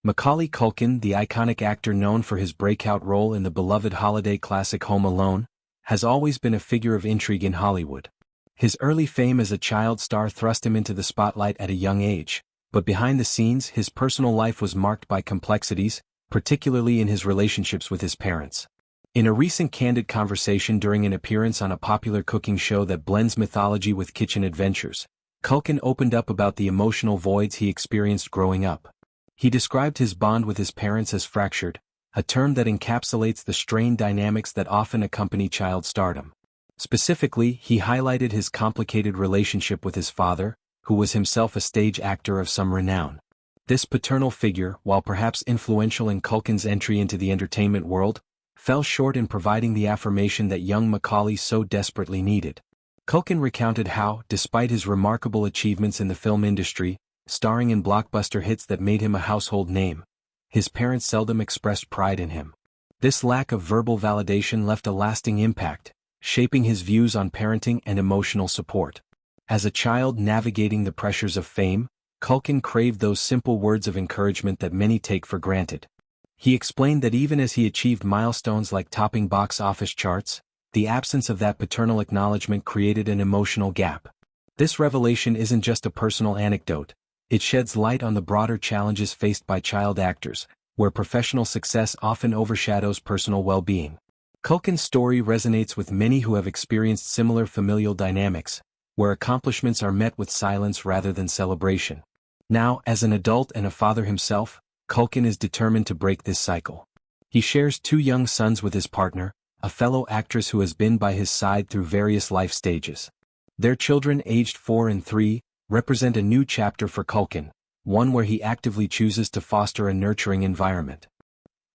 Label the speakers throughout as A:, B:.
A: Macaulay Culkin, the iconic actor known for his breakout role in the beloved holiday classic Home Alone, has always been a figure of intrigue in Hollywood. His early fame as a child star thrust him into the spotlight at a young age, but behind the scenes his personal life was marked by complexities, particularly in his relationships with his parents. In a recent candid conversation during an appearance on a popular cooking show that blends mythology with kitchen adventures, Culkin opened up about the emotional voids he experienced growing up. He described his bond with his parents as fractured, a term that encapsulates the strained dynamics that often accompany child stardom. Specifically, he highlighted his complicated relationship with his father, who was himself a stage actor of some renown. This paternal figure, while perhaps influential in Culkin's entry into the entertainment world, fell short in providing the affirmation that young Macaulay so desperately needed. Culkin recounted how, despite his remarkable achievements in the film industry, starring in blockbuster hits that made him a household name, his parents seldom expressed pride in him. This lack of verbal validation left a lasting impact, shaping his views on parenting and emotional support. As a child navigating the pressures of fame, Culkin craved those simple words of encouragement that many take for granted. He explained that even as he achieved milestones like topping box office charts, the absence of that paternal acknowledgement created an emotional gap. This revelation isn't just a personal anecdote. It sheds light on the broader challenges faced by child actors, where professional success often overshadows personal well-being. Culkin's story resonates with many who have experienced similar familial dynamics, where accomplishments are met with silence rather than celebration. Now, as an adult and a father himself, Culkin is determined to break this cycle. He shares 2 young sons with his partner, a fellow actress who has been by his side through various life stages. Their children, aged 4 and 3, represent a new chapter for Culkin, one where he actively chooses to foster a nurturing environment.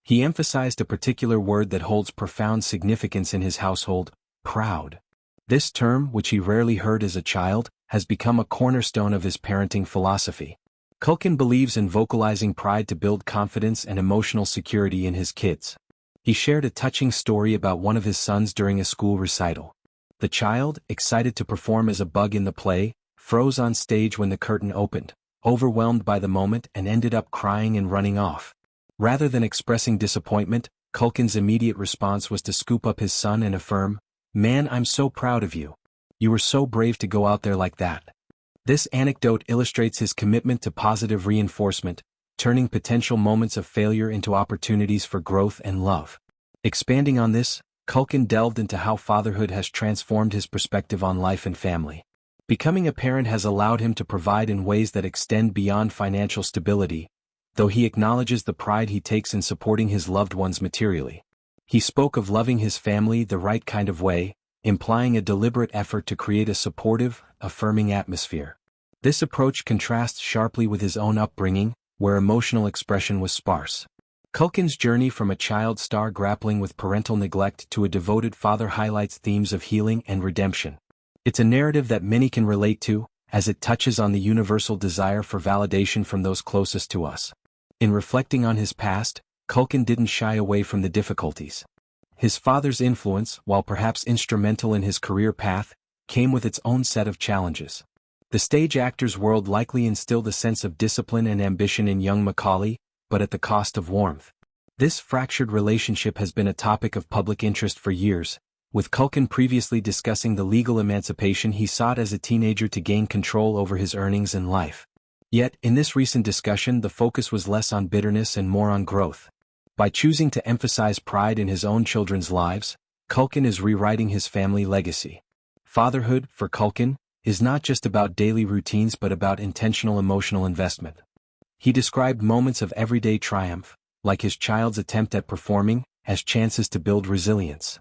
A: He emphasized a particular word that holds profound significance in his household: proud. This term, which he rarely heard as a child, has become a cornerstone of his parenting philosophy. Culkin believes in vocalizing pride to build confidence and emotional security in his kids. He shared a touching story about one of his sons during a school recital. The child, excited to perform as a bug in the play, froze on stage when the curtain opened, overwhelmed by the moment, and ended up crying and running off. Rather than expressing disappointment, Culkin's immediate response was to scoop up his son and affirm, "Man, I'm so proud of you. You were so brave to go out there like that." This anecdote illustrates his commitment to positive reinforcement, turning potential moments of failure into opportunities for growth and love. Expanding on this, Culkin delved into how fatherhood has transformed his perspective on life and family. Becoming a parent has allowed him to provide in ways that extend beyond financial stability, though he acknowledges the pride he takes in supporting his loved ones materially. He spoke of loving his family the right kind of way, implying a deliberate effort to create a supportive, affirming atmosphere. This approach contrasts sharply with his own upbringing, where emotional expression was sparse. Culkin's journey from a child star grappling with parental neglect to a devoted father highlights themes of healing and redemption. It's a narrative that many can relate to, as it touches on the universal desire for validation from those closest to us. In reflecting on his past, Culkin didn't shy away from the difficulties. His father's influence, while perhaps instrumental in his career path, came with its own set of challenges. The stage actor's world likely instilled a sense of discipline and ambition in young Macaulay, but at the cost of warmth. This fractured relationship has been a topic of public interest for years, with Culkin previously discussing the legal emancipation he sought as a teenager to gain control over his earnings and life. Yet, in this recent discussion, the focus was less on bitterness and more on growth. By choosing to emphasize pride in his own children's lives, Culkin is rewriting his family legacy. Fatherhood, for Culkin, is not just about daily routines but about intentional emotional investment. He described moments of everyday triumph, like his child's attempt at performing, as chances to build resilience.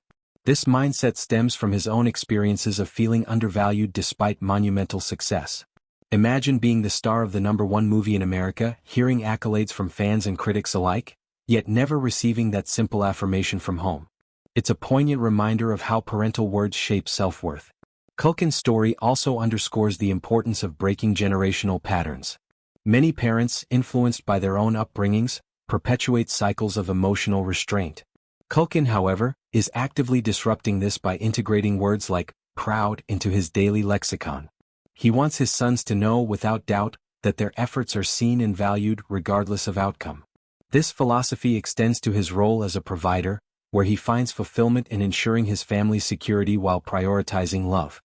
A: This mindset stems from his own experiences of feeling undervalued despite monumental success. Imagine being the star of the #1 movie in America, hearing accolades from fans and critics alike, yet never receiving that simple affirmation from home. It's a poignant reminder of how parental words shape self-worth. Culkin's story also underscores the importance of breaking generational patterns. Many parents, influenced by their own upbringings, perpetuate cycles of emotional restraint. Culkin, however, is actively disrupting this by integrating words like proud into his daily lexicon. He wants his sons to know without doubt that their efforts are seen and valued regardless of outcome. This philosophy extends to his role as a provider, where he finds fulfillment in ensuring his family's security while prioritizing love.